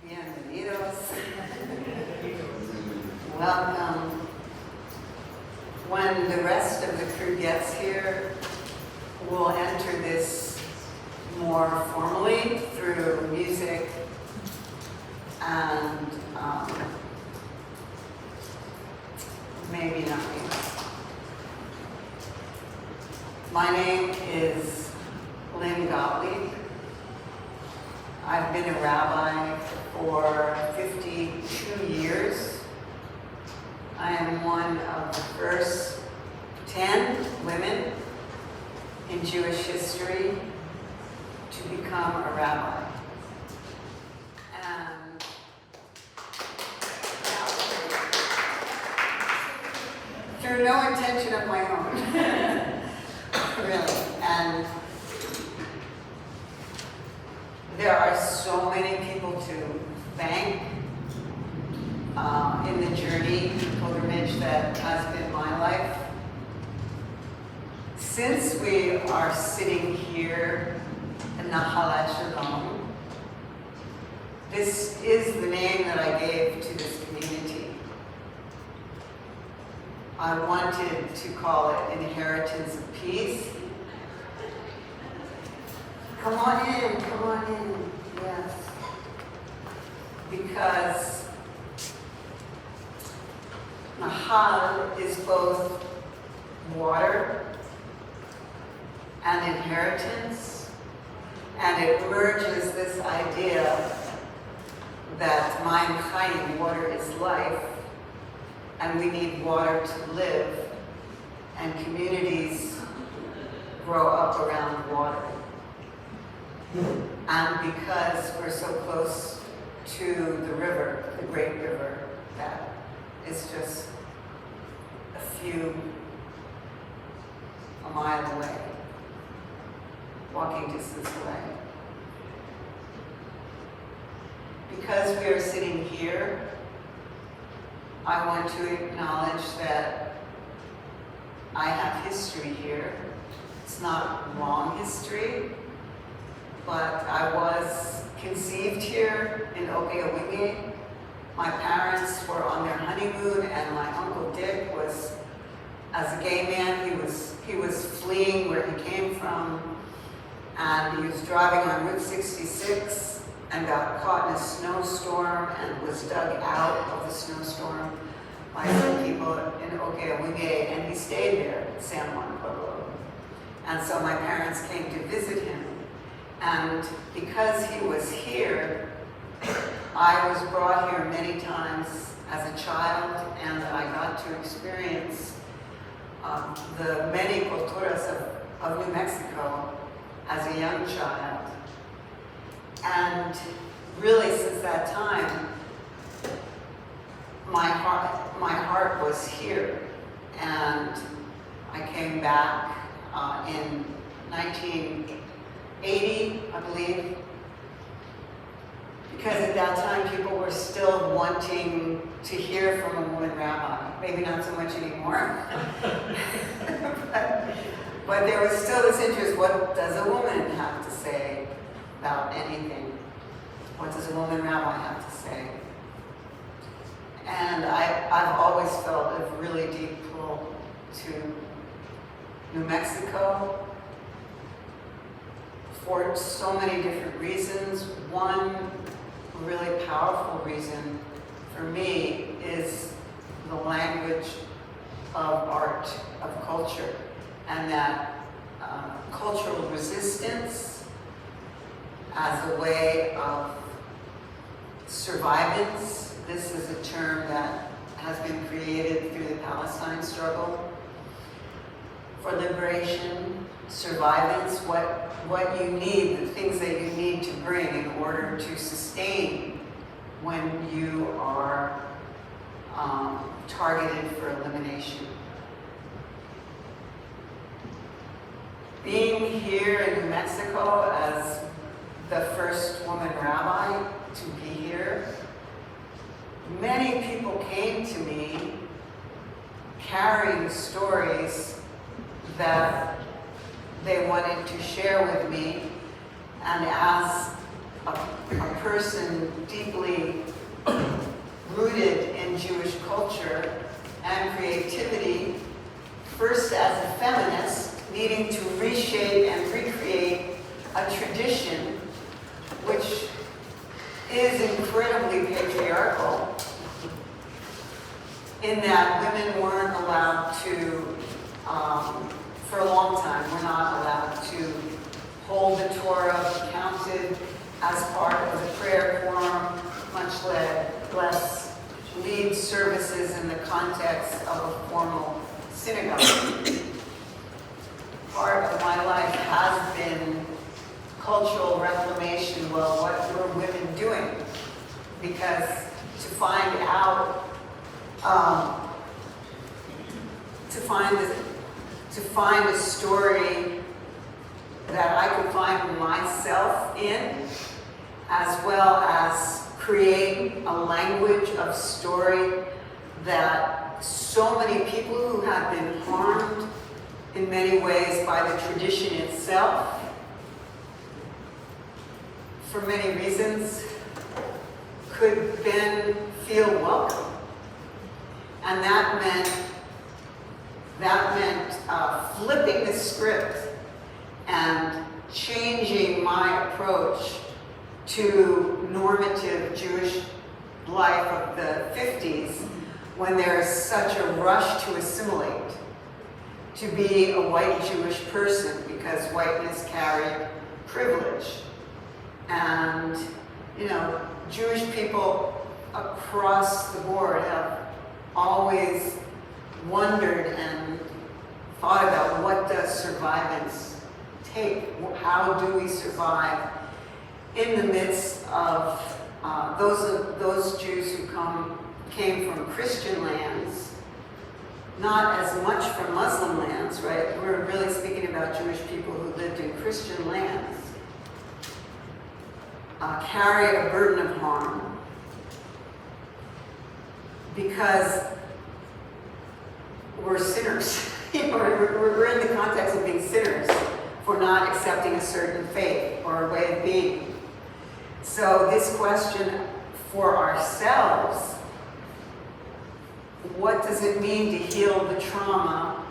Bienvenidos. Welcome. When the rest of the crew gets here, we'll enter this more formally through music and maybe nothing. My name is Lynn. I've been a rabbi for 52 years. I am one of the first 10 women in Jewish history to become a rabbi. And through no intention of my own, really. And there are so many people to thank in the journey, pilgrimage that has been my life. Since we are sitting here in Nahalat Shalom, this is the name that I gave to this community. I wanted to call it Inheritance of Peace. Come on in, yes. Because Nahalat is both water and inheritance, and it merges this idea that Mayim Chayim, water is life, and we need water to live, and communities grow up around water. And because we're so close to the river, the great river, that is just a mile away, walking distance away. Because we are sitting here, I want to acknowledge that I have history here. It's not long history, but I was conceived here in Ogeowinge. My parents were on their honeymoon, and my Uncle Dick was, as a gay man, he was fleeing where he came from, and he was driving on Route 66 and got caught in a snowstorm and was dug out of the snowstorm by some people in Ogeowinge, and he stayed there at San Juan Pueblo. And so my parents came to visit him. And because he was here, I was brought here many times as a child, and I got to experience the many culturas of New Mexico as a young child. And really, since that time, my heart was here. And I came back in 1980, I believe, because at that time people were still wanting to hear from a woman rabbi. Maybe not so much anymore. but there was still this interest, what does a woman have to say about anything? What does a woman rabbi have to say? And I've always felt a really deep pull to New Mexico, for so many different reasons. One really powerful reason for me is the language of art, of culture, and that cultural resistance as a way of survivance. This is a term that has been created through the Palestine struggle for liberation, survivance, what you need, the things that you need to bring in order to sustain when you are targeted for elimination. Being here in New Mexico as the first woman rabbi to be here, many people came to me carrying stories that they wanted to share with me. And as a person deeply rooted in Jewish culture and creativity, first as a feminist, needing to reshape and recreate a tradition which is incredibly patriarchal, in that women weren't allowed to, for a long time, were not allowed to hold the Torah, be counted as part of the prayer quorum, much less lead services in the context of a formal synagogue. Part of my life has been cultural reclamation. Well, what were women doing? Because to find out, to find a story that I could find myself in, as well as create a language of story that so many people who have been harmed in many ways by the tradition itself, for many reasons, could then feel welcome. And that meant flipping the script and changing my approach to normative Jewish life of the 50s, when there's such a rush to assimilate, to be a white Jewish person, because whiteness carried privilege. And, Jewish people across the board have always wondered and thought about, what does survivance take? How do we survive in the midst of those Jews who came from Christian lands, not as much from Muslim lands, right? We're really speaking about Jewish people who lived in Christian lands, carry a burden of harm because we're sinners. We're in the context of being sinners for not accepting a certain faith or a way of being. So this question for ourselves, what does it mean to heal the trauma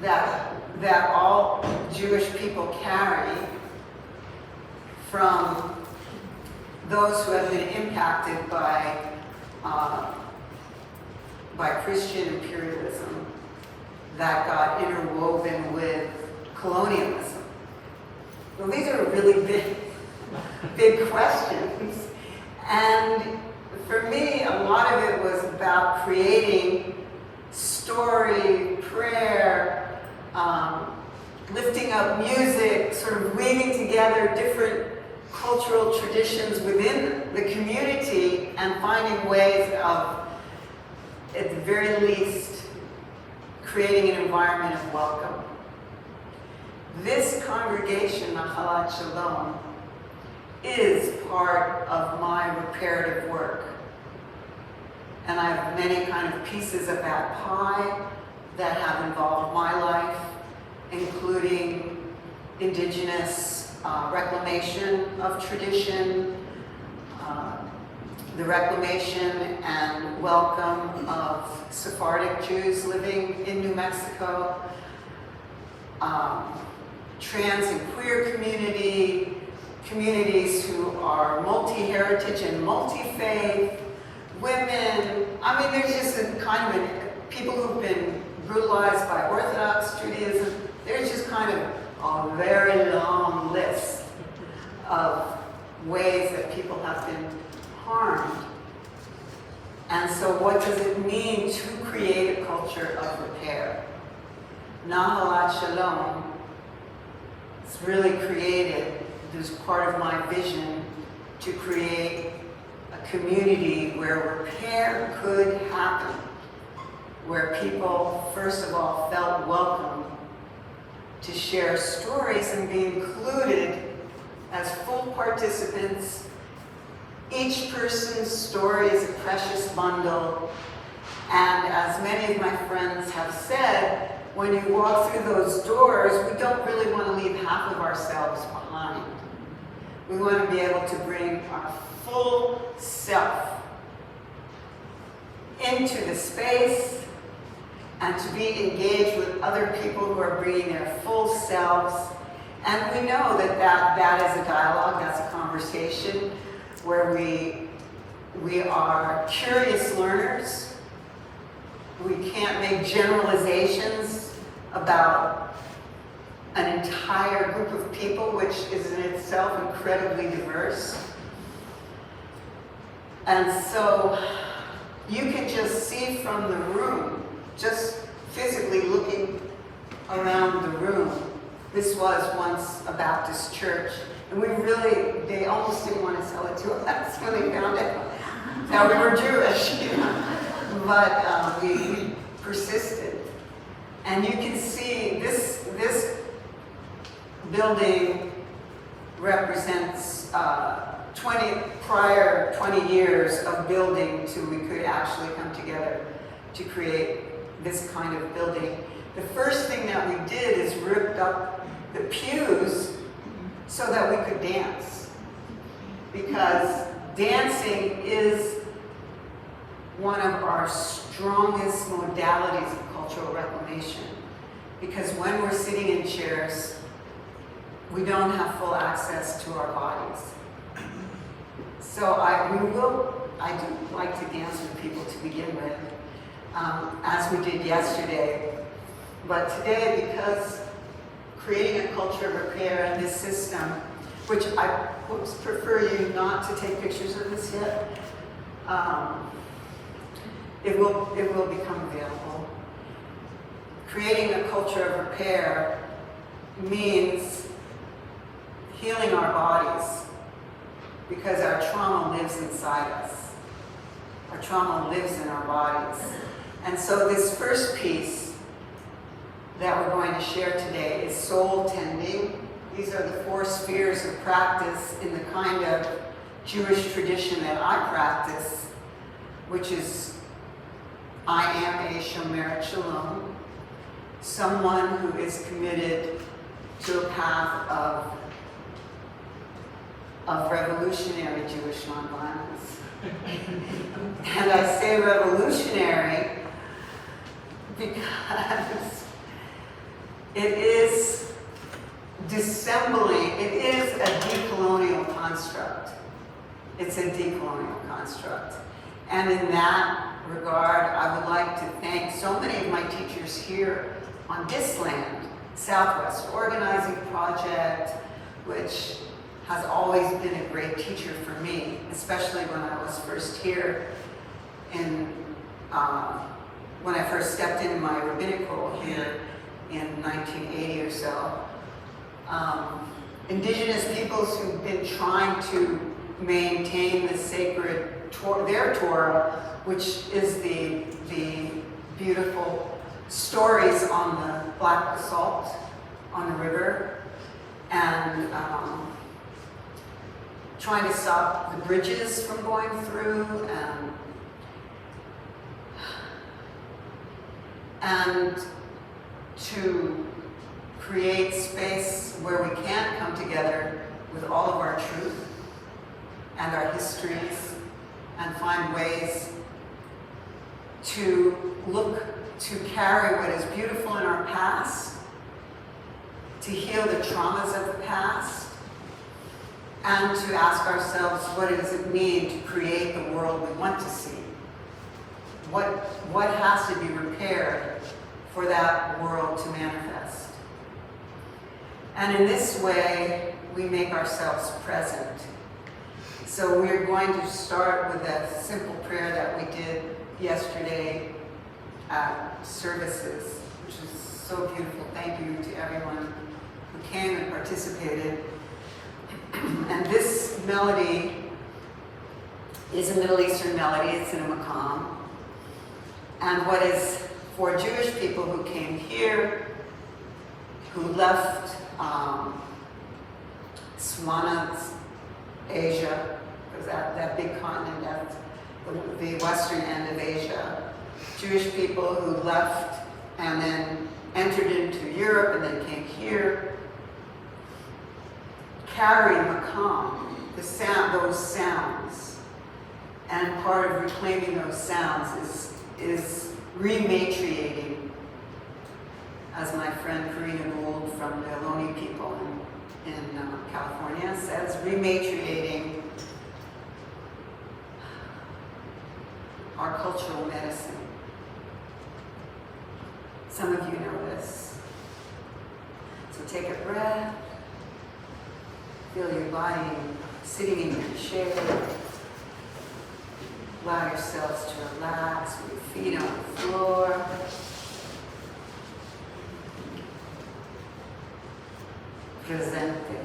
that all Jewish people carry from those who have been impacted by Christian imperialism that got interwoven with colonialism? Well, these are really big questions. And for me, a lot of it was about creating story, prayer, lifting up music, sort of weaving together different cultural traditions within the community and finding ways of, at the very least, creating an environment of welcome. This congregation, Nahalat Shalom, is part of my reparative work. And I have many kind of pieces of that pie that have involved my life, including indigenous reclamation of tradition, the reclamation and welcome of Sephardic Jews living in New Mexico, trans and queer communities who are multi-heritage and multi-faith, women. I mean, there's just a kind of people who've been brutalized by Orthodox Judaism. There's just kind of a very long list of ways that people have been harmed. And so what does it mean to create a culture of repair? Nahalat Shalom is really created, it was part of my vision to create a community where repair could happen, where people, first of all, felt welcome to share stories and be included as full participants. Each person's story is a precious bundle, and as many of my friends have said, when you walk through those doors, we don't really want to leave half of ourselves behind. We want to be able to bring our full self into the space and to be engaged with other people who are bringing their full selves. And we know that is a dialogue, that's a conversation where we are curious learners. We can't make generalizations about an entire group of people, which is in itself incredibly diverse. And so you can just see from the room, just physically looking around the room. This was once a Baptist church, and they almost didn't want to sell it to us when they found out that we were Jewish, but we persisted. And you can see this building represents 20 years of building till we could actually come together to create this kind of building. The first thing that we did is ripped up the pews so that we could dance. Because dancing is one of our strongest modalities of cultural reclamation. Because when we're sitting in chairs, we don't have full access to our bodies. So I do like to dance with people to begin with, as we did yesterday. But today, because creating a culture of repair in this system, which I prefer you not to take pictures of this yet, it will become available. Creating a culture of repair means healing our bodies, because our trauma lives inside us. Our trauma lives in our bodies. And so this first piece that we're going to share today is soul tending. These are the 4 spheres of practice in the kind of Jewish tradition that I practice, which is I am a Shomeret Shalom, someone who is committed to a path of revolutionary Jewish nonviolence. And I say revolutionary because it is dissembling, it is a decolonial construct. It's a decolonial construct. And in that regard, I would like to thank so many of my teachers here on this land, Southwest Organizing Project, which has always been a great teacher for me, especially when I was first here when I first stepped into my rabbinic role here in 1980 or so. Indigenous peoples who've been trying to maintain the sacred their Torah, which is the beautiful stories on the black basalt on the river, and trying to stop the bridges from going through, and to create space where we can come together with all of our truth and our histories and find ways to carry what is beautiful in our past, to heal the traumas of the past, and to ask ourselves, what does it mean to create the world we want to see? What has to be repaired for that world to manifest? And in this way, we make ourselves present. So we're going to start with a simple prayer that we did yesterday at services, which is so beautiful. Thank you to everyone who came and participated. And this melody is a Middle Eastern melody. It's in a maqam. And what is for Jewish people who came here, who left Swana, Asia, because that big continent, that's the western end of Asia. Jewish people who left and then entered into Europe and then came here, carry makam, those sounds. And part of reclaiming those sounds is rematriating, as my friend Karina Gould from the Ohlone people in California says, rematriating our cultural medicine. Some of you know this. So take a breath. Feel your body sitting in your chair. Allow yourselves to relax with your feet on the floor. Presente.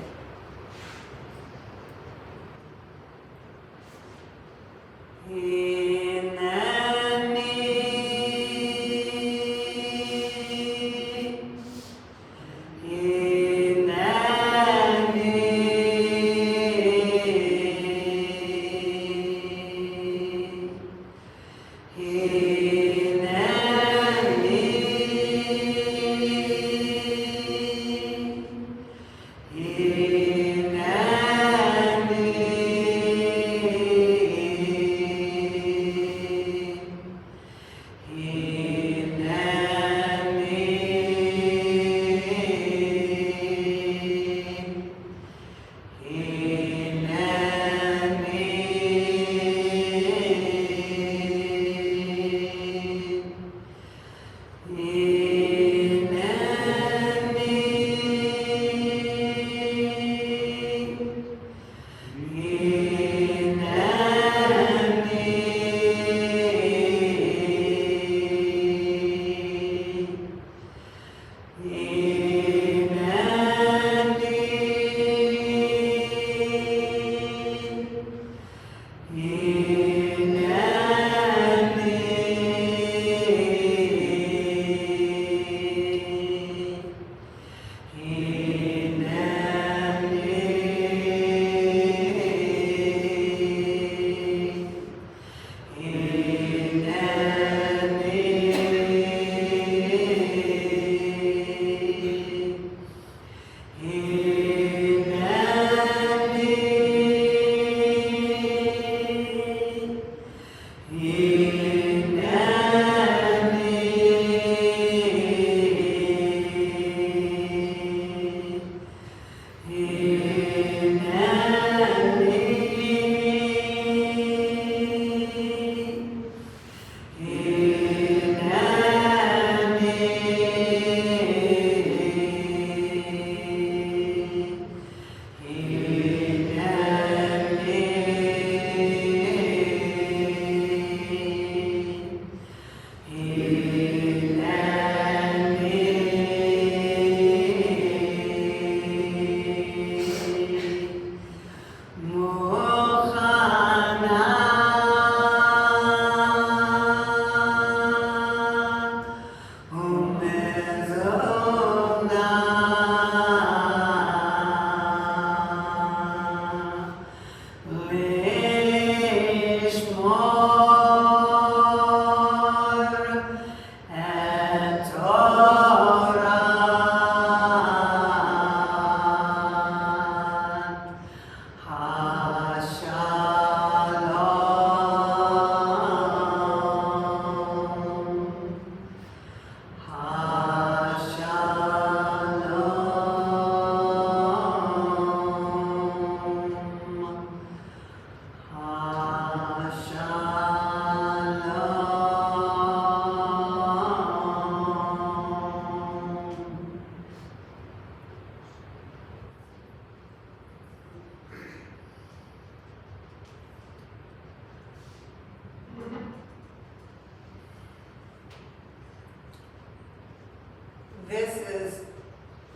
This is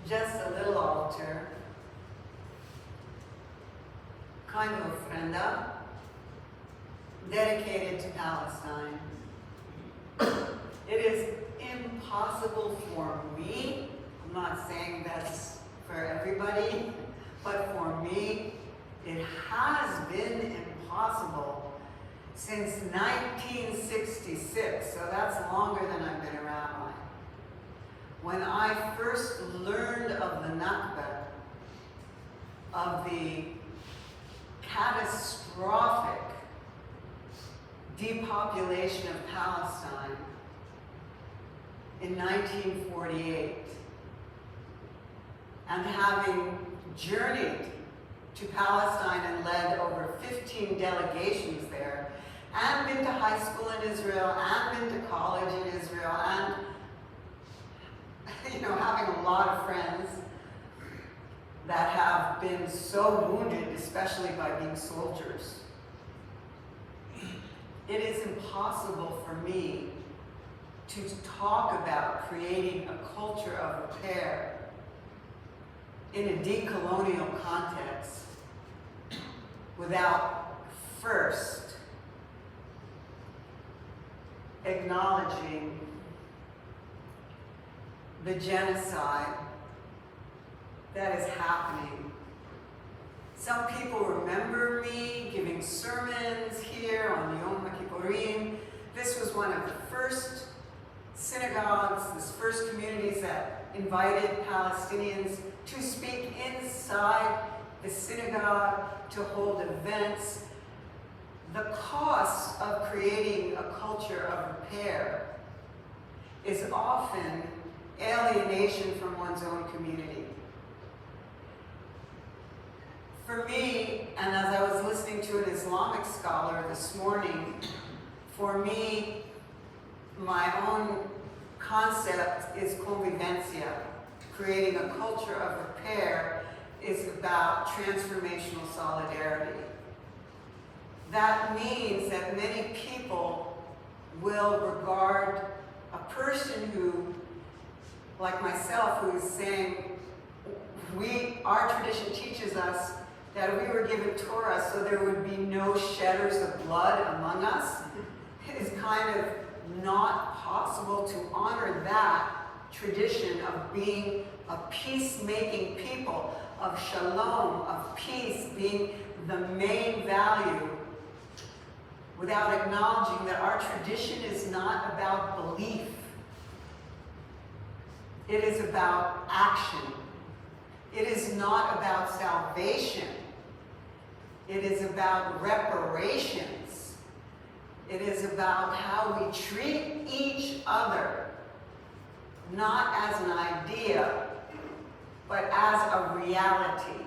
just a little altar, kind of ofrenda, dedicated to Palestine. It is impossible for me, I'm not saying that's for everybody, but for me, it has been impossible since 1966, so that's longer than I've been a rabbi. When I first learned of the Nakba, of the catastrophic depopulation of Palestine in 1948, and having journeyed to Palestine and led over 15 delegations there, and been to high school in Israel, and been to college in Israel, and having a lot of friends that have been so wounded, especially by being soldiers. It is impossible for me to talk about creating a culture of repair in a decolonial context without first acknowledging the genocide that is happening. Some people remember me giving sermons here on Yom Kippurim. This was one of the first synagogues, the first communities that invited Palestinians to speak inside the synagogue, to hold events. The cost of creating a culture of repair is often alienation from one's own community. For me, and as I was listening to an Islamic scholar this morning, for me, my own concept is convivencia. Creating a culture of repair is about transformational solidarity. That means that many people will regard a person who, like myself, who is saying, our tradition teaches us that we were given Torah so there would be no shedders of blood among us. It is kind of not possible to honor that tradition of being a peacemaking people, of shalom, of peace being the main value, without acknowledging that our tradition is not about belief. It is about action. It is not about salvation. It is about reparations. It is about how we treat each other, not as an idea, but as a reality.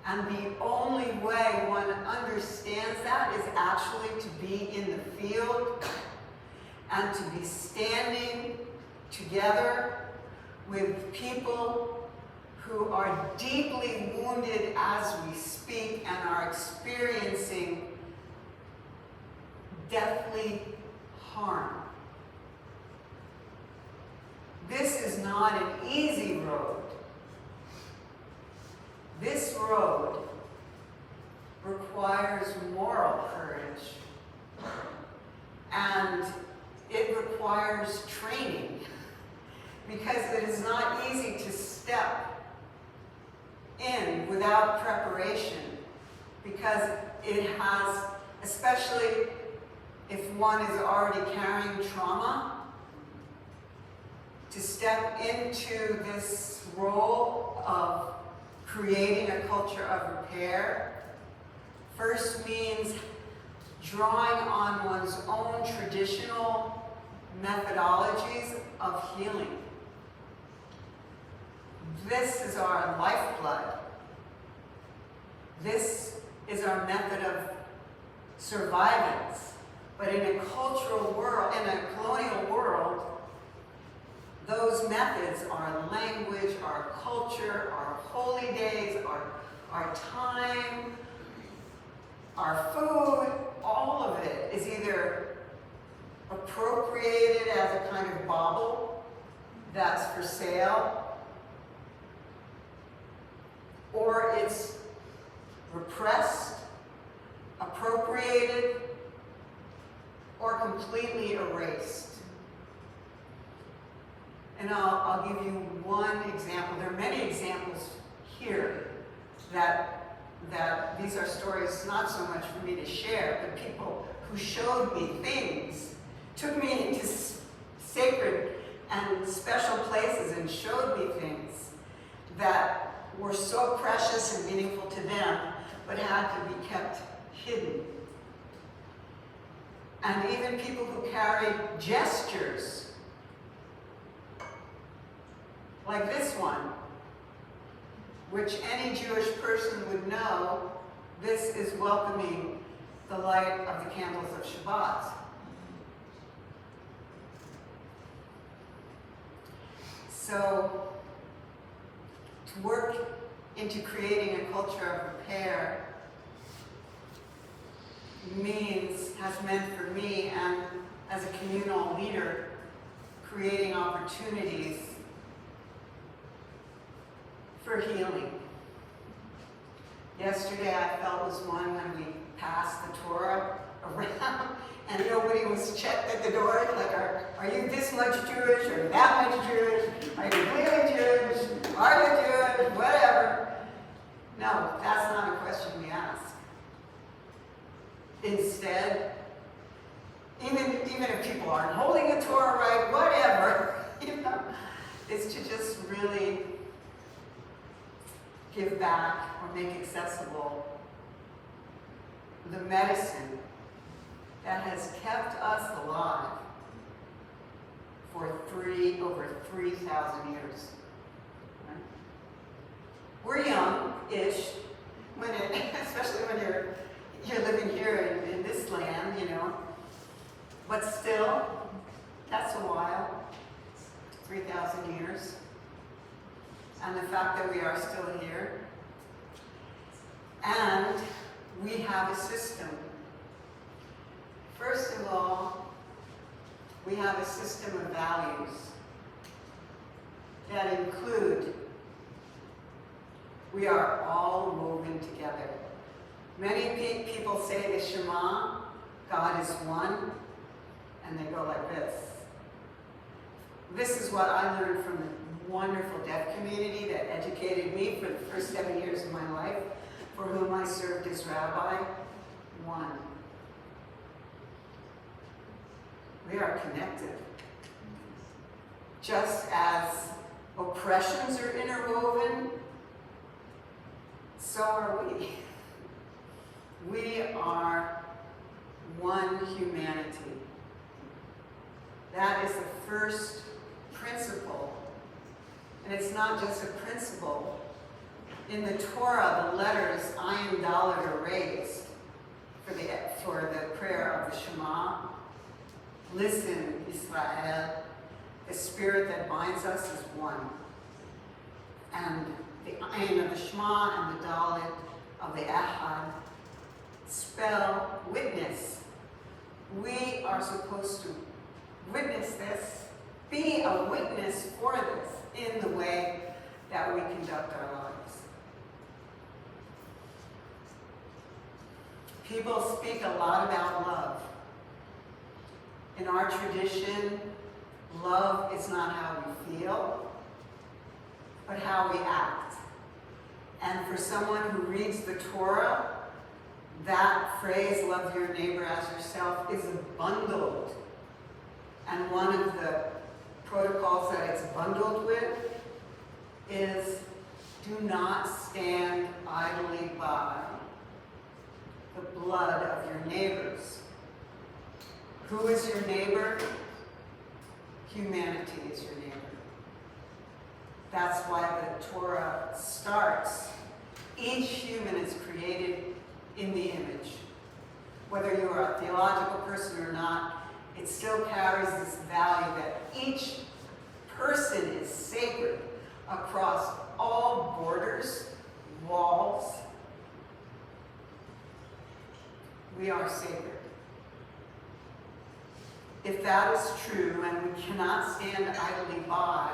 And the only way one understands that is actually to be in the field and to be standing together with people who are deeply wounded as we speak and are experiencing deathly harm. This is not an easy road. This road requires moral courage, and it requires training, because it is not easy to step in without preparation, because it has, especially if one is already carrying trauma, to step into this role of creating a culture of repair first means drawing on one's own traditional methodologies of healing. This is our lifeblood. This is our method of survivance. But in a cultural world, in a colonial world, those methods, our language, our culture, our holy days, our time, our food, all of it is either appropriated as a kind of bauble that's for sale, or it's repressed, appropriated, or completely erased. And I'll give you one example. There are many examples here that these are stories not so much for me to share, but people who showed me things, took me into sacred and special places and showed me things that were so precious and meaningful to them, but had to be kept hidden. And even people who carried gestures, like this one, which any Jewish person would know, this is welcoming the light of the candles of Shabbat. So, to work into creating a culture of repair has meant for me, and as a communal leader, creating opportunities for healing. Yesterday I felt was one when we passed the Torah around and nobody was checked at the door, like, are you this much Jewish or that much Jewish? Are you really Jewish? Are you Jewish? Whatever. No, that's not a question we ask. Instead, even if people aren't holding the Torah right, whatever, it's to just really give back or make accessible the medicine that has kept us alive for over 3,000 years. Right? We're young-ish, especially when you're living here in this land, but still, that's a while, 3,000 years. And the fact that we are still here. And we have a system. First of all, we have a system of values that include we are all woven together. Many people say the Shema, God is one, and they go like this. This is what I learned from the wonderful deaf community that educated me for the first 7 years of my life, for whom I served as rabbi. One. We are connected. Just as oppressions are interwoven, so are we. We are one humanity. That is the first principle. And it's not just a principle. In the Torah, the letters Ayin Dalet are raised for the prayer of the Shema. Listen, Israel, the spirit that binds us is one. And the Ayin of the Shema and the Dalet of the Echad spell witness. We are supposed to witness this, be a witness for this in the way that we conduct our lives. People speak a lot about love. In our tradition, love is not how we feel, but how we act. And for someone who reads the Torah, that phrase, love your neighbor as yourself, is bundled. And one of the protocols that it's bundled with is do not stand idly by the blood of your neighbors. Who is your neighbor? Humanity is your neighbor. That's why the Torah starts. Each human is created in the image. Whether you're a theological person or not, it still carries this value that each person is sacred across all borders, walls. We are sacred. If that is true, and we cannot stand idly by,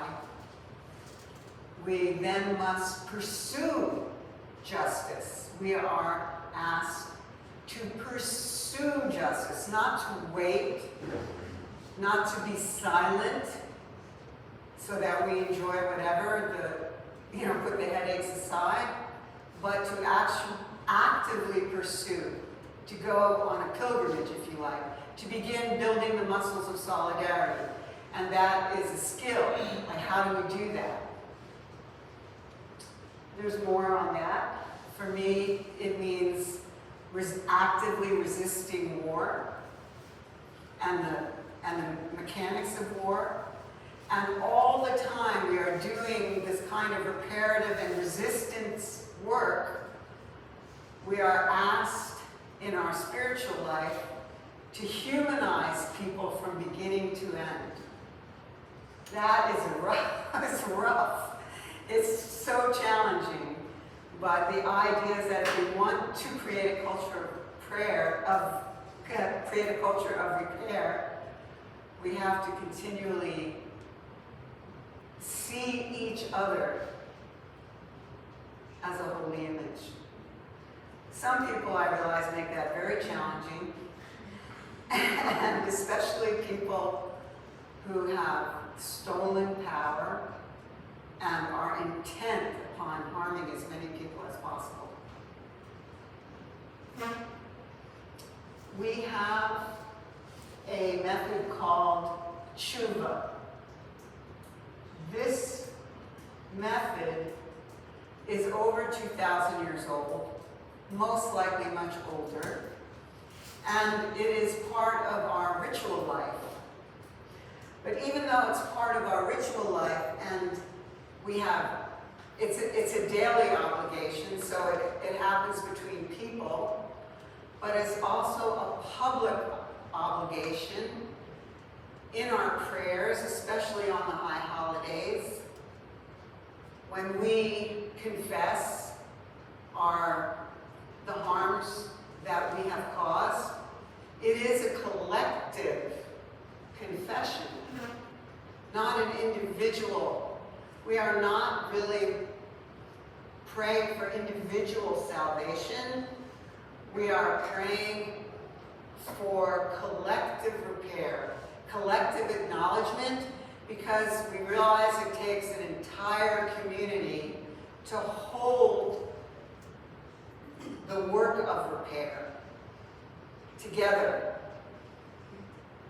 we then must pursue justice. We are asked to pursue justice, not to wait, not to be silent so that we enjoy whatever, put the headaches aside, but to actively pursue, to go on a pilgrimage, if you like, to begin building the muscles of solidarity. And that is a skill. Like, how do we do that? there's more on that. For me, it means actively resisting war and the mechanics of war. And all the time we are doing this kind of reparative and resistance work. We are asked in our spiritual life to humanize people from beginning to end. That is it's rough. It's so challenging. But the idea is that if we want to create a culture of prayer, create a culture of repair, we have to continually see each other as a holy image. Some people, I realize, make that very challenging, and especially people who have stolen power and are intent upon harming as many people as possible. We have a method called tshuva. This method is over 2,000 years old, most likely much older, and it is part of our ritual life. But even though it's part of our ritual life, and it's a daily obligation, so it happens between people, but it's also a public obligation in our prayers, especially on the high holidays, when we confess the harms that we have caused. It is a collective confession, not an individual. We are not really praying for individual salvation. We are praying for collective repair, collective acknowledgement, because we realize it takes an entire community to hold the work of repair together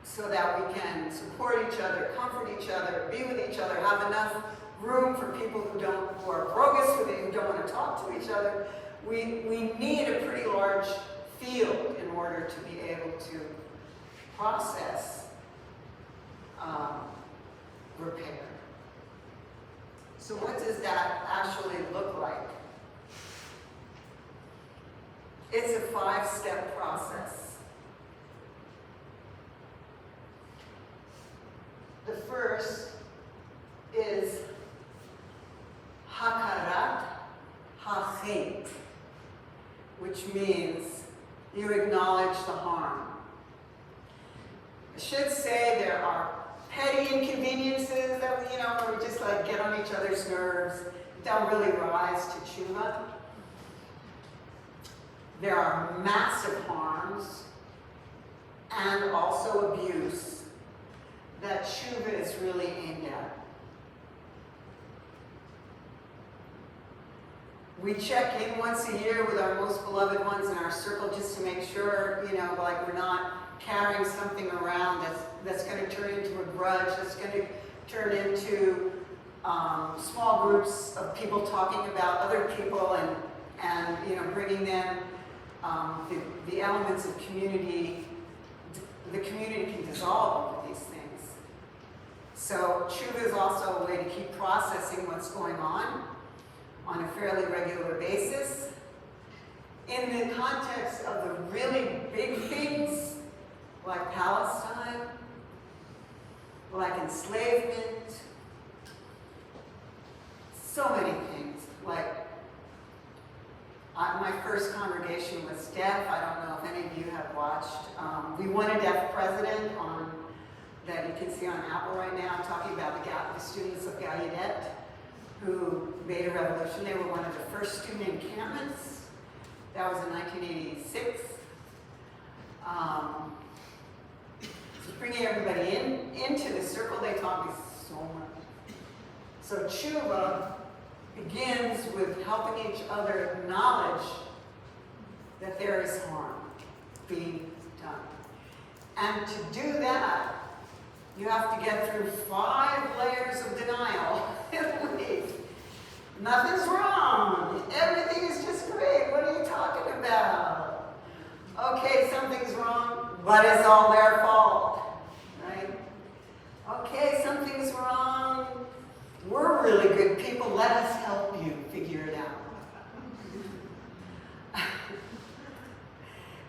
so that we can support each other, comfort each other, be with each other, have enough room for people who are bogus, who don't want to talk to each other. We need a pretty large field in order to be able to process repair. So what does that actually look like? It's a 5-step process. The first is hakarat hachet, which means you acknowledge the harm. I should say there are petty inconveniences that where we just get on each other's nerves. Don't really rise to tshuva. There are massive harms and also abuse that tshuva is really aimed at. We check in once a year with our most beloved ones in our circle just to make sure, we're not carrying something around that's going to turn into a grudge, that's going to turn into small groups of people talking about other people and bringing them the elements of community. The community can dissolve over these things. So tshuva is also a way to keep processing what's going on a fairly regular basis. In the context of the really big things, like Palestine, like enslavement, so many things, like my first congregation was deaf. I don't know if any of you have watched. We won a deaf president that you can see on Apple right now, talking about the students of Gallaudet, who made a revolution. They were one of the first student encampments. That was in 1986. So bringing everybody into the circle, they taught me so much. So tshuva begins with helping each other acknowledge that there is harm being done. And to do that, you have to get through 5 layers of denial, at least. Nothing's wrong. Everything is just great. What are you talking about? Okay, something's wrong, but it's all their fault, right? Okay, something's wrong. We're really good people. Let us help you figure it out.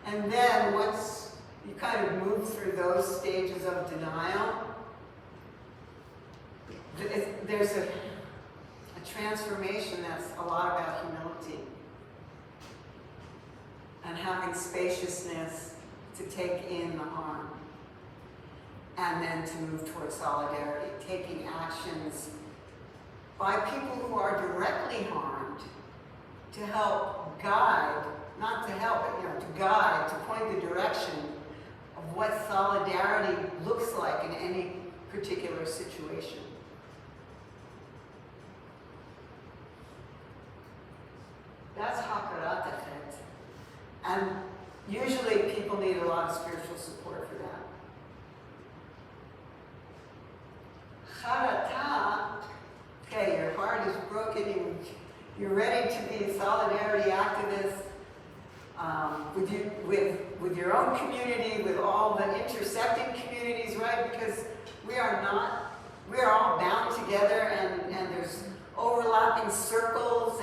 And then once you kind of move through those stages of denial, there's a transformation that's a lot about humility and having spaciousness to take in the harm, and then to move towards solidarity, taking actions by people who are directly harmed to help guide, not to help, but to guide, to point the direction of what solidarity looks like in any particular situation. That's Nahalat. And usually people need a lot of spiritual support for that. Charata, okay, your heart is broken, you're ready to be a solidarity activist with your own community, with all the intersecting communities, right? Because we are all bound together, and there's overlapping circles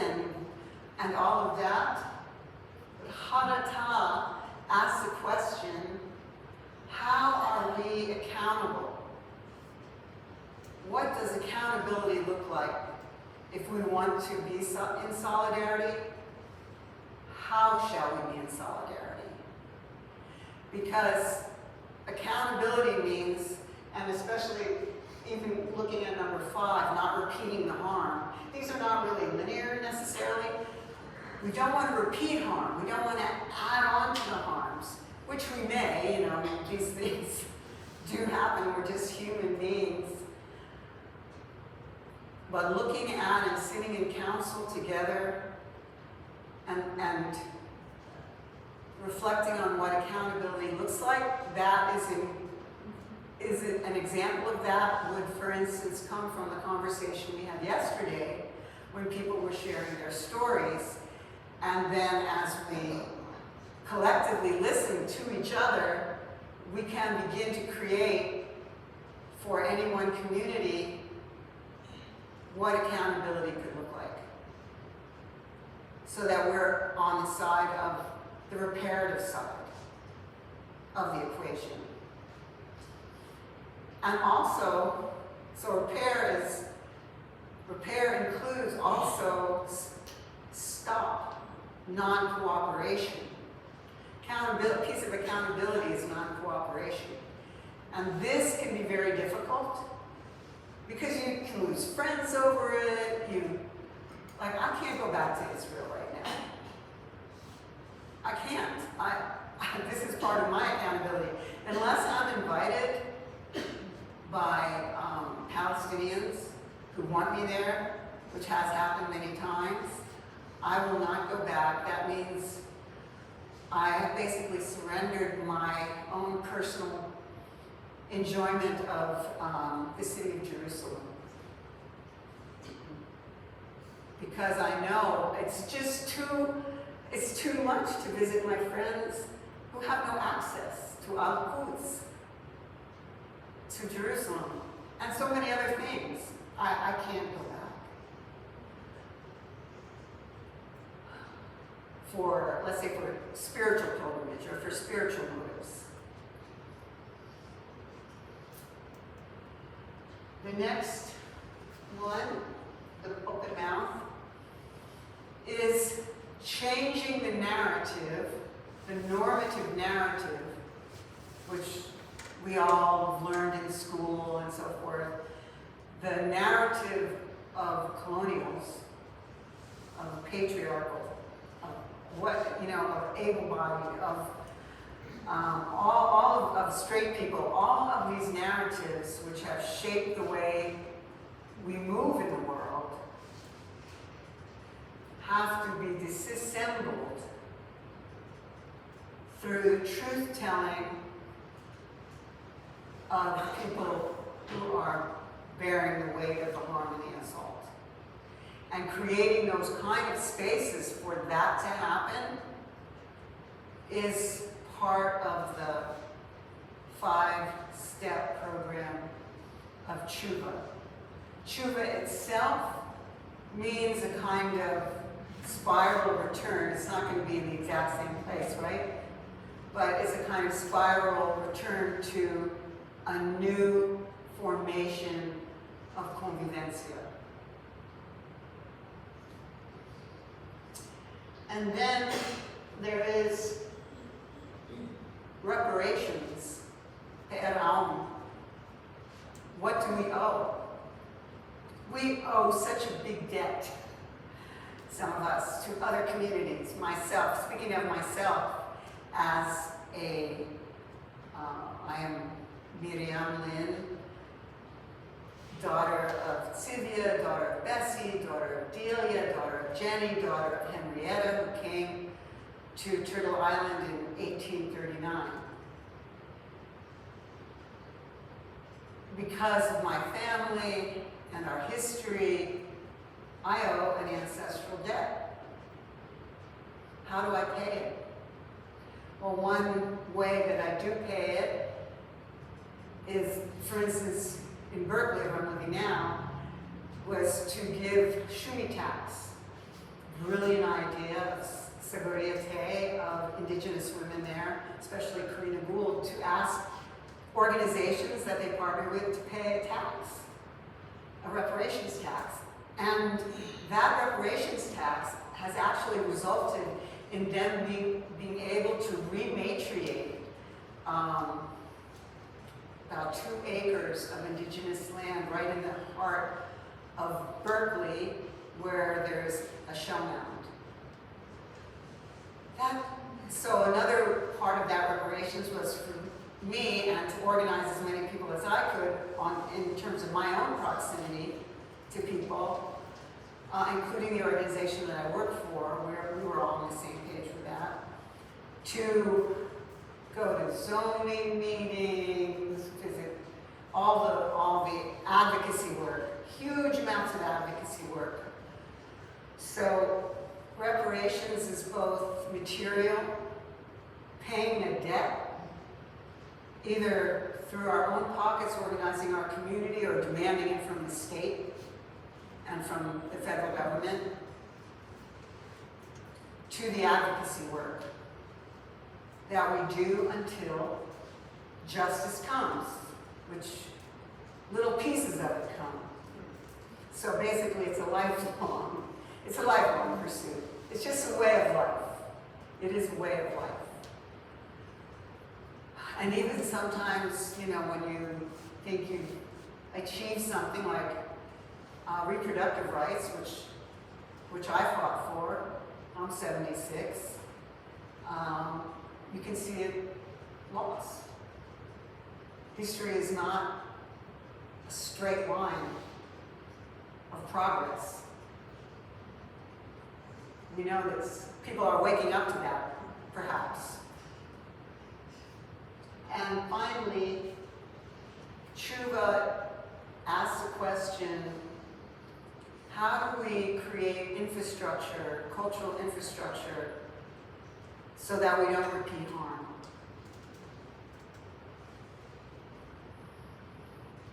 and all of that. But Harata asks the question, how are we accountable? What does accountability look like if we want to be in solidarity? How shall we be in solidarity? Because accountability means, and especially even looking at number 5, not repeating the harm. These are not really linear necessarily. We don't want to repeat harm. We don't want to add on to the harms, which we may, these things do happen. We're just human beings. But looking at and sitting in council together and reflecting on what accountability looks like, that is an example of that would, for instance, come from the conversation we had yesterday when people were sharing their stories. And then as we collectively listen to each other, we can begin to create for any one community what accountability could look like. So that we're on the side of the reparative side of the equation. And also, so repair includes also stop non-cooperation. Piece of accountability is non-cooperation. And this can be very difficult because you can lose friends over it. I can't go back to Israel right now. I can't. This is part of my accountability. Unless I'm invited by Palestinians who want me there, which has happened many times, I will not go back. That means I have basically surrendered my own personal enjoyment of the city of Jerusalem. Because I know it's too much to visit my friends who have no access to Al-Quds, to Jerusalem, and so many other things. I can't go back. Let's say for spiritual pilgrimage or for spiritual motives. The next one, the open mouth, is changing the narrative, the normative narrative, which we all learned in school and so forth. The narrative of colonials, of patriarchal, of able-bodied, of all of straight people, all of these narratives which have shaped the way we move in the world have to be disassembled through the truth-telling of people who are bearing the weight of the harm and the assault. And creating those kind of spaces for that to happen is part of the 5-step program of tshuva. Tshuva itself means a kind of spiral return. It's not going to be in the exact same place, right? But it's a kind of spiral return to a new formation of convivencia. And then there is reparations, pe'eram. What do we owe? We owe such a big debt, some of us, to other communities. Myself, speaking of myself, as I am Miriam Lynn, daughter of Sylvia, daughter of Bessie, daughter of Delia, daughter of Jenny, daughter of Henrietta, who came to Turtle Island in 1839. Because of my family and our history, I owe an ancestral debt. How do I pay it? Well, one way that I do pay it is, for instance, in Berkeley, where I'm living now, was to give shumi tax. Brilliant idea of Sefardí, of indigenous women there, especially Karina Gould, to ask organizations that they partner with to pay a tax, a reparations tax. And that reparations tax has actually resulted in them being able to rematriate about 2 acres of indigenous land right in the heart of Berkeley, where there's a shell mound. So another part of that reparations was for me, and to organize as many people as I could in terms of my own proximity to people, including the organization that I work for, where we were all on the same page with that, to go to zoning meetings, visit all the advocacy work, huge amounts of advocacy work. So reparations is both material, paying a debt, either through our own pockets, organizing our community, or demanding it from the state and from the federal government, to the advocacy work that we do until justice comes, which little pieces of it come. So basically it's a lifelong pursuit. It's just a way of life. It is a way of life. And even sometimes, when you think you've achieved something like reproductive rights, which I fought for, I'm 76, you can see it lost. History is not a straight line of progress. We know this. People are waking up to that, perhaps. And finally, tshuva asks the question, how do we create infrastructure, cultural infrastructure, so that we don't repeat harm?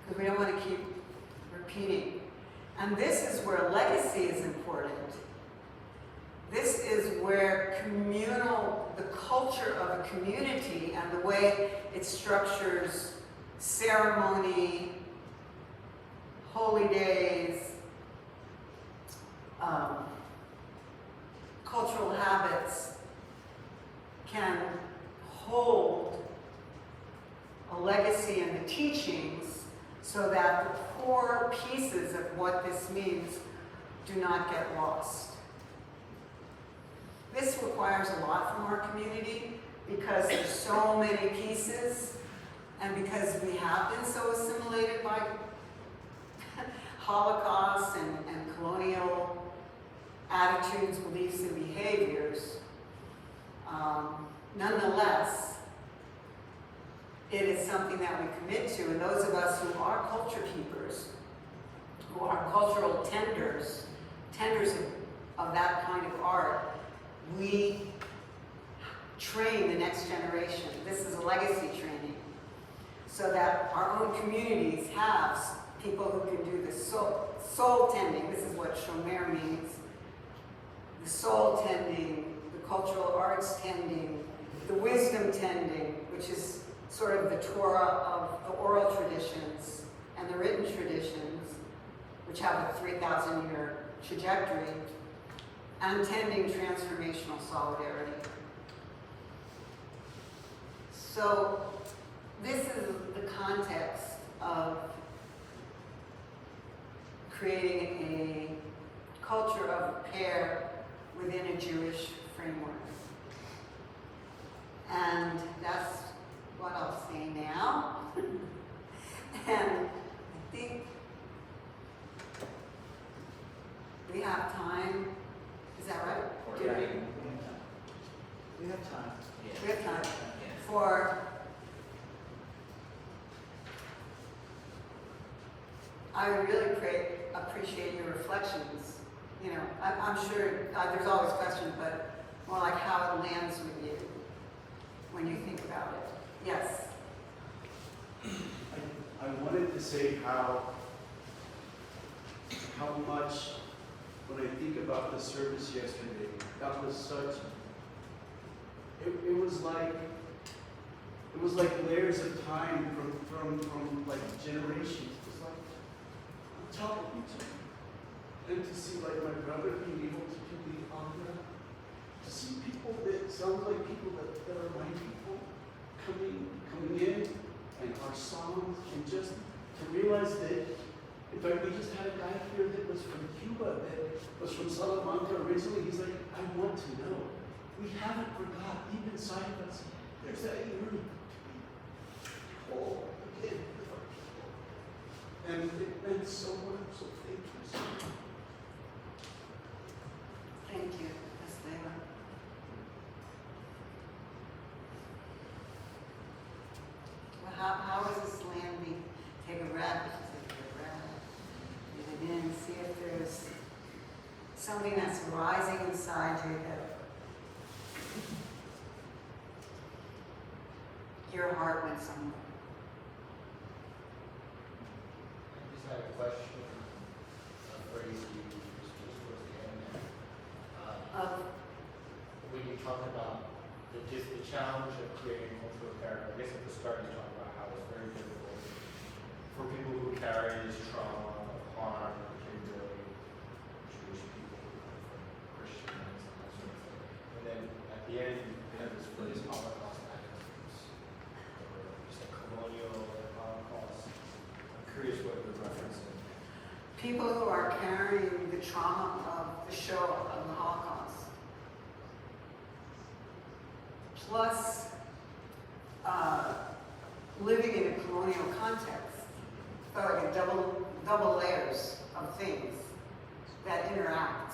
Because we don't want to keep repeating. And this is where legacy is important. This is where the culture of a community and the way it structures ceremony, holy days, cultural habits can hold a legacy in the teachings, so that the core pieces of what this means do not get lost. This requires a lot from our community because there's so many pieces, and because we have been so assimilated by Holocaust and colonial attitudes, beliefs, and behaviors. Nonetheless, it is something that we commit to, and those of us who are culture keepers, who are cultural tenders, tenders of that kind of art, we train the next generation. This is a legacy training, so that our own communities have people who can do the soul tending. This is what shomer means. The soul tending, the cultural arts tending, the wisdom tending, which is sort of the Torah of the oral traditions and the written traditions, which have a 3,000-year trajectory, and tending transformational solidarity. So this is the context of creating a culture of repair within a Jewish framework. And that's what I'll say now. And I think we have time. Is that right? Yeah. We have time. Yeah. We have time Yeah. for. I would really appreciate your reflections. You know, I'm sure there's always questions, but more like how it lands with you when you think about it. Yes. I wanted to say how much, when I think about the service yesterday, that was such, it was like layers of time from like generations. It was like on top of each other. And to see like my brother being able to do the opera, to see people that sound like people that are my people coming in, and our songs, and just to realize that, in fact, we just had a guy here that was from Cuba, that was from Salamanca originally. He's like, I want to know. We haven't forgot, deep inside of us, there's that yearning to be whole again with our people. And it meant so much, so thank you so much. Thank you, Ms. Leila. Well, how is this landing? Take a breath. Take a breath. Breathe it in. See if there's something that's rising inside you that your heart went somewhere. I just had a question, a phrase you used just towards the end there. When you talk about the challenge of creating cultural character, I guess at the start you talked about how it's very difficult for people who carry this trauma of harm, particularly Jewish people who come from Christians and that sort of thing. And then at the end, you have this phrase, Holocaust activists, or just a colonial Holocaust. I'm curious what you're referencing. People who are carrying the trauma of the show of the Holocaust, plus living in a colonial context, so like a double layers of things that interact.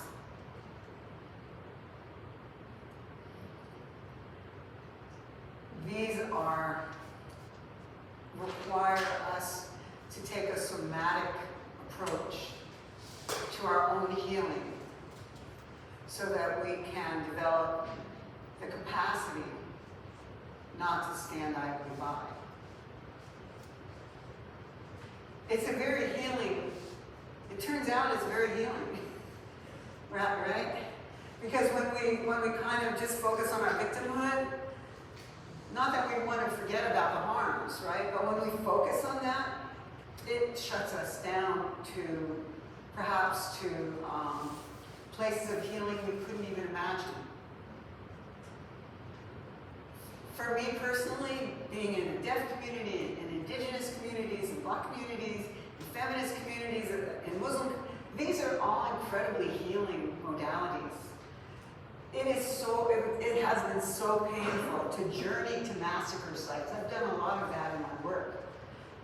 These require us to take a somatic approach to our own healing so that we can develop the capacity not to stand idly by. It's a very healing, it turns out it's very healing, right? Because when we kind of just focus on our victimhood, not that we want to forget about the harms, right? But when we focus on that, it shuts us down to perhaps to places of healing we couldn't even imagine. For me personally, being in a deaf community, in indigenous communities, in Black communities, in feminist communities, in Muslim, these are all incredibly healing modalities. It has been so painful to journey to massacre sites. I've done a lot of that in my work.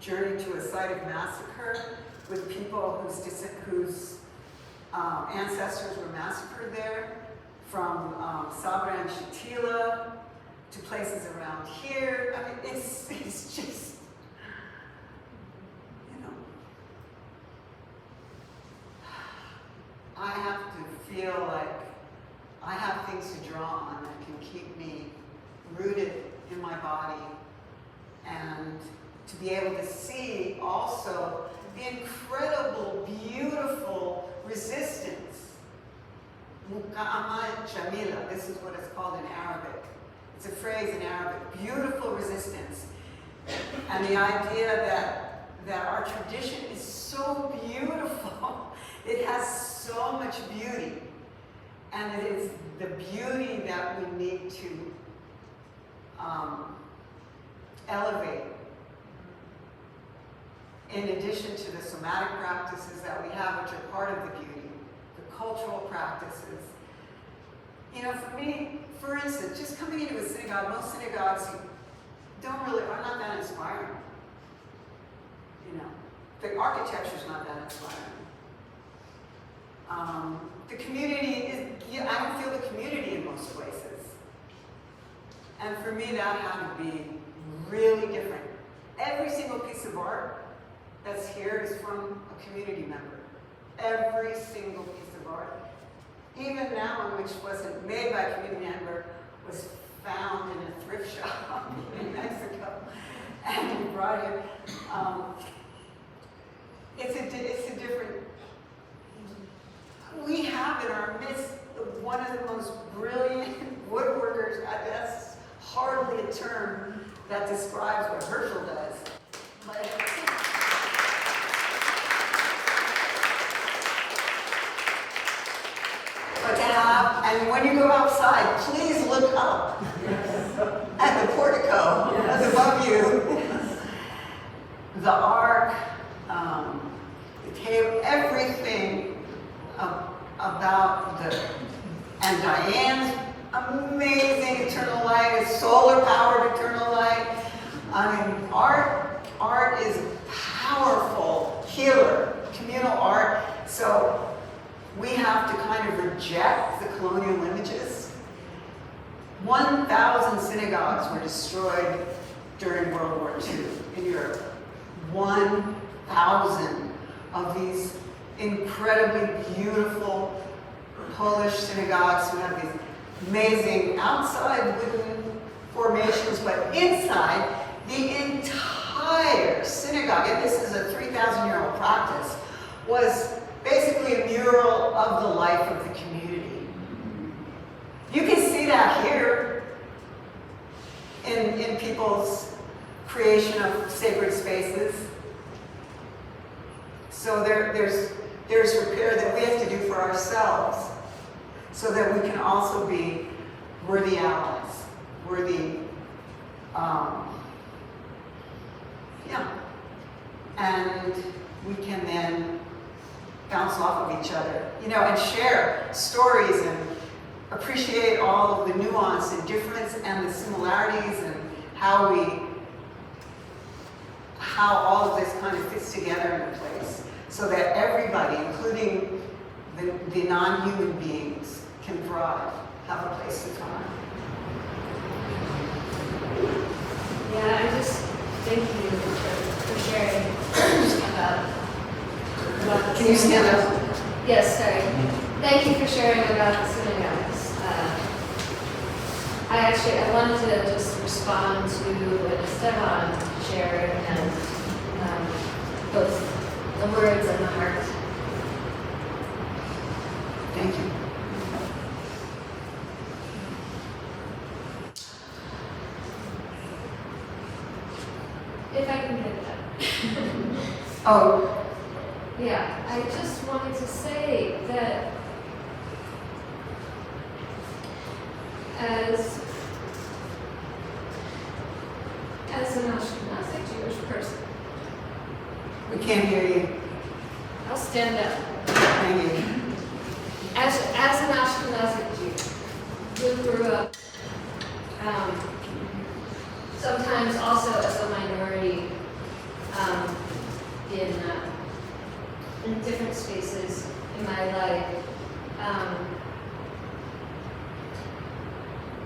Journey to a site of massacre with people whose ancestors were massacred there, from Sabra and Shatila to places around here. I mean, it's just, you know, I have and to be able to see also the incredible, beautiful resistance. Muka'ama Jamila, this is what it's called in Arabic. It's a phrase in Arabic, beautiful resistance. And the idea that our tradition is so beautiful. It has so much beauty. And it is the beauty that we need to elevate. In addition to the somatic practices that we have, which are part of the beauty, the cultural practices. You know, for me, for instance, just coming into a synagogue, most synagogues are not that inspiring. You know, the architecture's not that inspiring. The community I don't feel the community in most places. And for me, that had to be really different. Every single piece of art that's here is from a community member. Every single piece of art. Even that one, which wasn't made by a community member, was found in a thrift shop in Mexico. And we brought it. It's a different. We have in our midst one of the most brilliant woodworkers. That's hardly a term that describes what Herschel does. But to have, and when you go outside, please look up at the portico that's above you. The ark, the table, everything about and Diane's amazing eternal light, a solar-powered eternal light. I mean, art is powerful healer, communal art. So we have to kind of reject the colonial images. 1,000 synagogues were destroyed during World War II in Europe. 1,000 of these incredibly beautiful Polish synagogues who have these amazing outside wooden formations, but inside the entire synagogue, and this is a 3,000-year-old practice, was basically a mural of the life of the community. You can see that here in people's creation of sacred spaces. So there's repair that we have to do for ourselves so that we can also be worthy allies, worthy, and we can then bounce off of each other, and share stories and appreciate all of the nuance and difference and the similarities and how all of this kind of fits together in a place so that everybody, including the non-human beings, can thrive, have a place to thrive. Yeah, I just thank you for sharing about Can you stand up? Yes, sorry. Thank you for sharing about the synagogues. I wanted to just respond to what Esteban shared and both the words and the heart. Thank you. If I can get that. Oh, Yeah, I just wanted to say that as an Ashkenazi Jewish person, we can't hear you. I'll stand up. Thank you. As an Ashkenazi Jew who grew up sometimes also as a minority in different spaces in my life,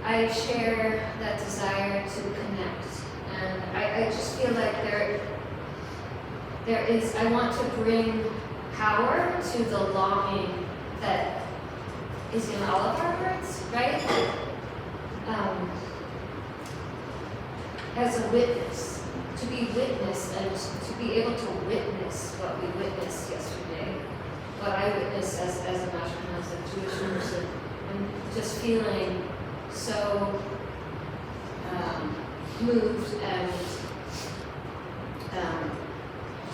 I share that desire to connect, and I just feel like there is, I want to bring power to the longing that is in all of our hearts, right? As a witness, to be witnessed and to be able to witness what we witnessed yesterday, what I witnessed as an Ashkenazi Jewish person, and just feeling so moved and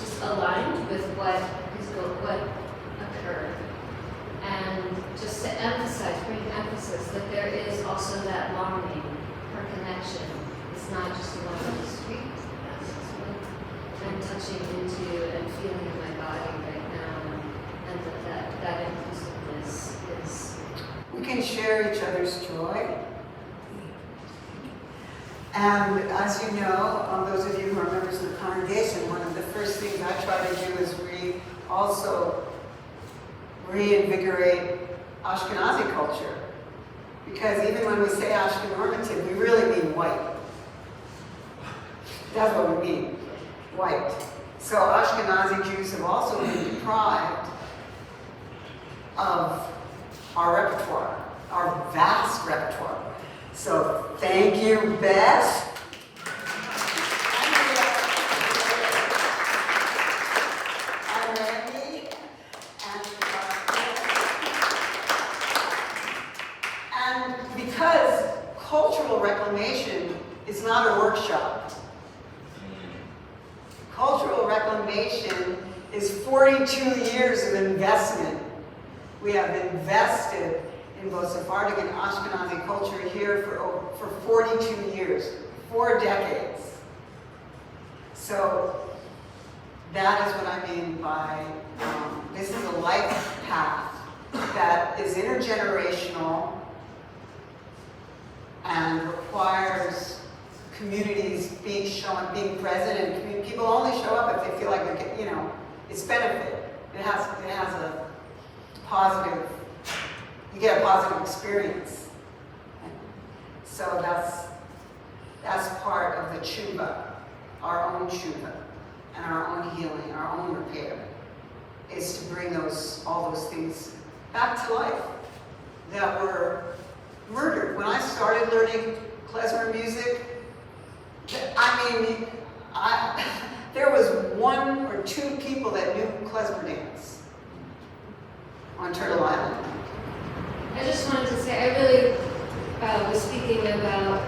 just aligned with what occurred. And just to emphasize, bring emphasis that there is also that longing for connection. It's not just a walk on the street. That's what I'm touching into and feeling in my body right now. And that inclusiveness is. We can share each other's joy. And as you know, those of you who are members of the congregation, one of the first things I try to do is also reinvigorate Ashkenazi culture. Because even when we say Ashkenormative, we really mean white. That's what we mean, white. So Ashkenazi Jews have also been deprived of our repertoire, our vast repertoire. So thank you, Beth. I'm Randy. And because cultural reclamation is not a workshop, cultural reclamation is 42 years of investment. We have invested in both Sephardic and Ashkenazi culture here for 42 years, 4 decades. So that is what I mean by this is a life path that is intergenerational and requires communities being present, and people only show up if they feel like they're, it's benefit. It has a positive. You get a positive experience. So that's part of the tshuva, our own tshuva, and our own healing, our own repair, is to bring all those things back to life that were murdered. When I started learning klezmer music, there was 1 or 2 people that knew klezmer dance on Turtle Island. I just wanted to say, I really was speaking about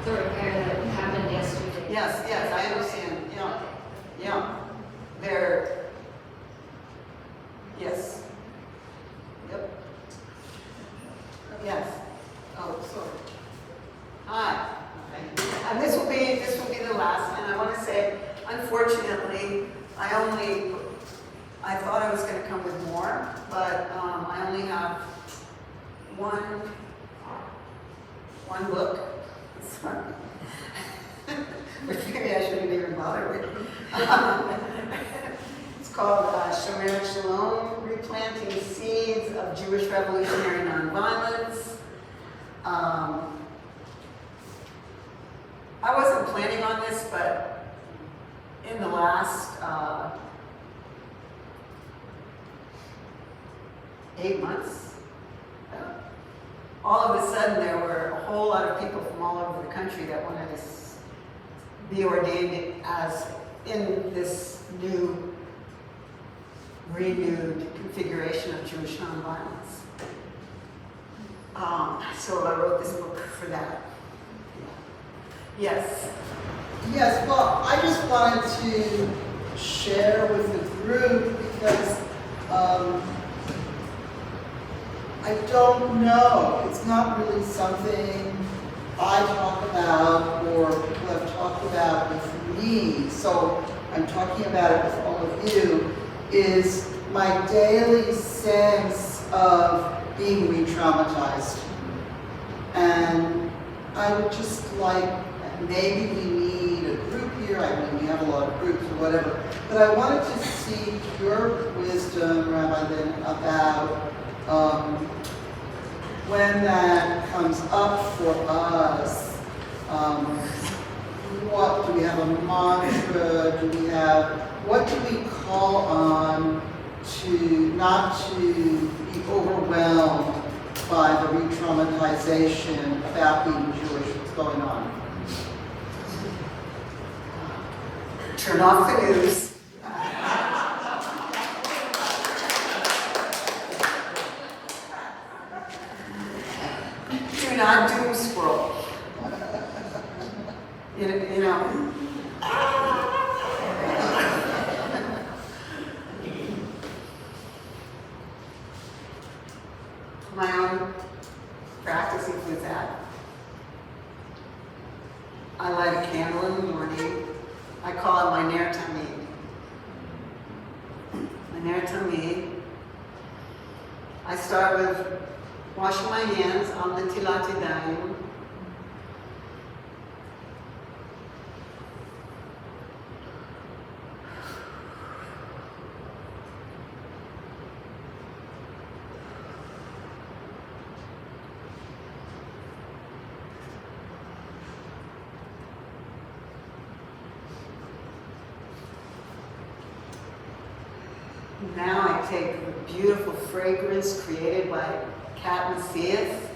the repair that happened yesterday. Yes, I understand. Yeah. Yes. Yep. Yes. Oh, sorry. Hi. And this will be the last, and I want to say, unfortunately, I thought I was going to come with more, but I only have one book. Sorry. Which maybe I shouldn't even bother with. It's called Shalom, Replanting Seeds of Jewish Revolutionary Nonviolence. I wasn't planning on this, but in the last 8 months, all of a sudden there were a whole lot of people from all over the country that wanted to be ordained as in this renewed configuration of Jewish nonviolence. So I wrote this book for that. Yes. Yes, well, I just wanted to share with the group because I don't know. It's not really something I talk about or people have talked about with me. So I'm talking about it with all of you, is my daily sense of being re-traumatized. And I would just like, maybe we need a group here, I mean, we have a lot of groups or whatever, but I wanted to seek your wisdom, Rabbi Lynn, about when that comes up for us. What do we have, a mantra? What do we call on to not to be overwhelmed by the re-traumatization about being Jewish? What's going on? Turn off the news. Do not doom scroll. You know. My own practice includes that. I light a candle in the morning. I call it my ner tamid. My ner tamid. I start with washing my hands on the Netilat Yadayim. Now I take the beautiful fragrance created by Kat Macias,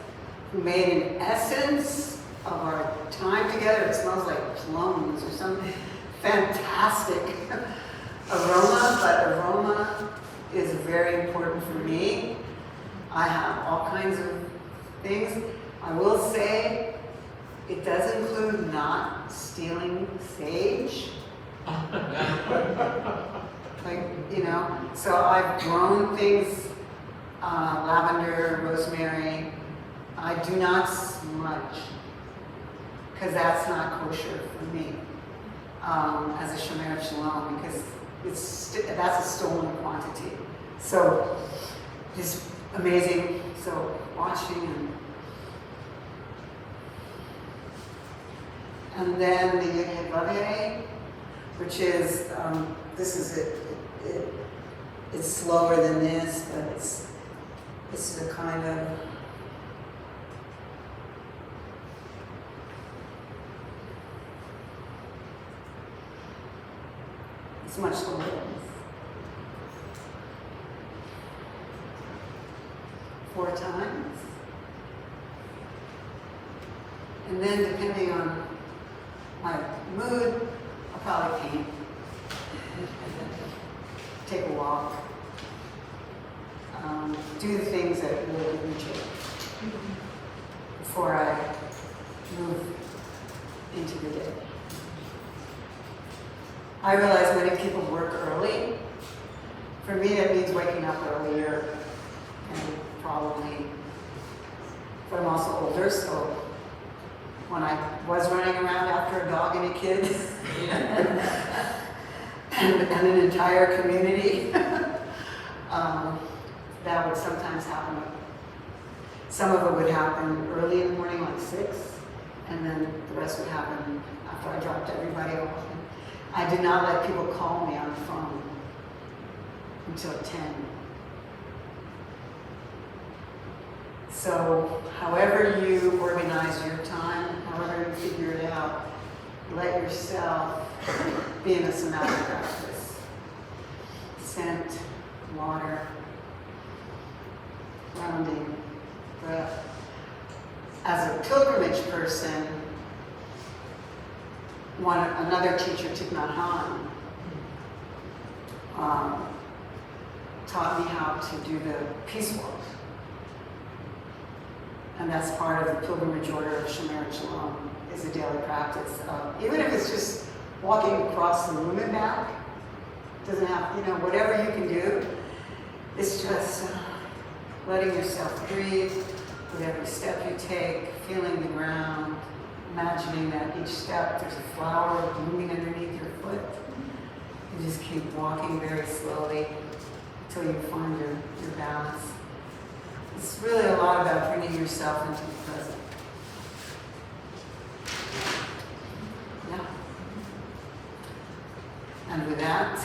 who made an essence of our time together. It smells like plums or something. Fantastic aroma, but aroma is very important for me. I have all kinds of things. I will say it does include not stealing sage. Like, you know, so I've grown things, lavender, rosemary. I do not smudge, because that's not kosher for me, as a Shomer Shalom, because that's a stolen quantity. So, it's amazing. So, washing and then the Yehevaveh, which is, this is it. It's slower than this, but it's the kind of it's much slower than this. 4 times. And then depending on my mood, I'll probably paint. Take a walk, do the things that really give me joy before I move into the day. I realize many people work early. For me, that means waking up earlier, and probably, but I'm also older, so when I was running around after a dog and a kid, and an entire community, that would sometimes happen. Some of it would happen early in the morning, like 6, and then the rest would happen after I dropped everybody off. I did not let people call me on the phone until 10. So however you organize your time, however you figure it out, let yourself be in a somatic practice. Scent, water, grounding, breath. As a pilgrimage person, another teacher, Thich Nhat Hanh, taught me how to do the peace walk. And that's part of the pilgrimage order of Shomer Shalom, is a daily practice of, even if it's just walking across the room and back, doesn't have, whatever you can do, it's just letting yourself breathe with every step you take, feeling the ground, imagining that each step there's a flower blooming underneath your foot. You just keep walking very slowly until you find your balance. It's really a lot about bringing yourself into the present. Yeah. And with that,